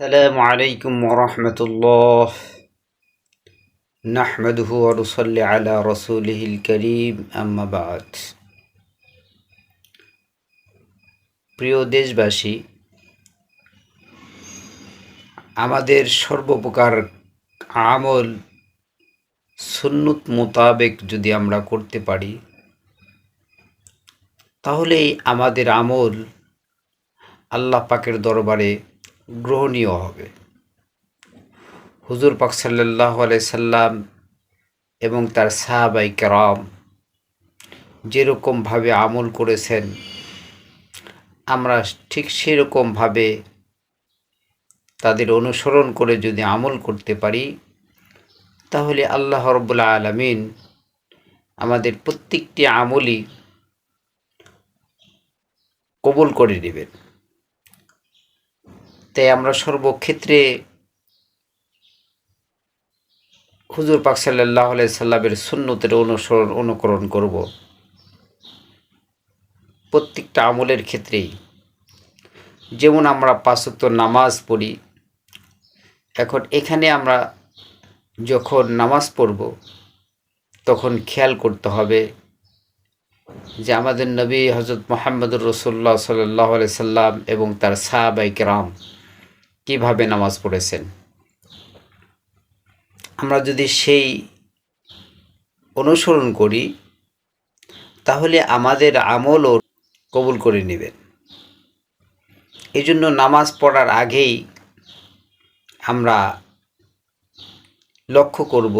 السلام عليكم ورحمة الله نحمده ونصلي على رسوله الكريم أما بعد প্রিয় দেশবাসী, আমাদের সর্বপ্রকার আমল সুন্নত মোতাবেক যদি আমরা করতে পারি তাহলে আমাদের আমল আল্লাহ পাকের দরবারে গ্রহণীয় হবে। হুজুর পাক সাল্লাল্লাহু আলাইহি সাল্লাম এবং তার সাহাবায়ে কেরাম যেরকমভাবে আমল করেছেন, আমরা ঠিক সেরকমভাবে তাদের অনুসরণ করে যদি আমল করতে পারি তাহলে আল্লাহ রাব্বুল আলামিন আমাদের প্রত্যেকটি আমলই কবুল করে নেবেন। তাই আমরা সর্বক্ষেত্রে হুজুর পাক সাল্লাল্লাহু আলাইহি সাল্লামের সুন্নতের অনুকরণ করব প্রত্যেকটা আমলের ক্ষেত্রেই। যেমন আমরা 5 ওয়াক্ত নামাজ পড়ি, এখন এখানে আমরা যখন নামাজ পড়ব তখন খেয়াল করতে হবে যে আমাদের নবী হযরত মুহাম্মদুর রাসূলুল্লাহ সাল্লাল্লাহু আলাইহি সাল্লাম এবং তার সাহাবায়ে কেরাম কীভাবে নামাজ পড়েছেন। আমরা যদি সেই অনুসরণ করি তাহলে আমাদের আমলও কবুল করে নেবেন। এই জন্য নামাজ পড়ার আগেই আমরা লক্ষ্য করব,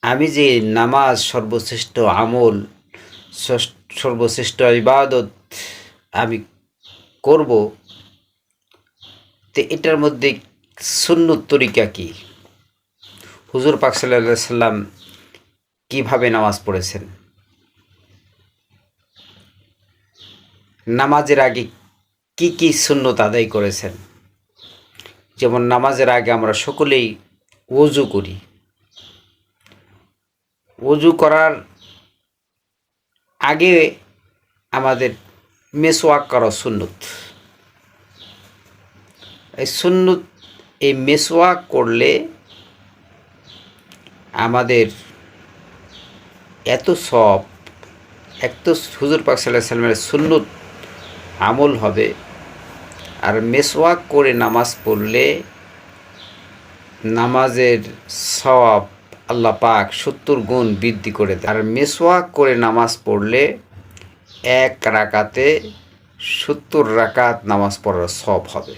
আমি যে নামাজ সর্বশ্রেষ্ঠ আমল, সর্বশ্রেষ্ঠ ইবাদত আমি করব, তো এটার মধ্যে সুন্নত তরিকা কি, হুজুর পাক সাল্লাল্লাহু আলাইহি সাল্লাম কীভাবে নামাজ পড়েছেন, নামাজের আগে কি কি সুন্নত আদায় করেছেন। যেমন নামাজের আগে আমরা সকলেই ওযু করি, ওযু করার আগে আমাদের মেসওয়াক করা সুন্নত। এই মেসওয়াক করলে আমাদের এত সওয়াব, এত হুজুর পাক সাল্লাল্লাহু আলাইহি সাল্লামের সুন্নত আমল হবে। আর মেসওয়াক করে নামাজ পড়লে নামাজের সওয়াব আল্লাহ পাক 70 গুণ বৃদ্ধি করে দেয়। আর মেসওয়াক করে নামাজ পড়লে এক রাকাতে 70 রাকাত নামাজ পড়ার সওয়াব হবে।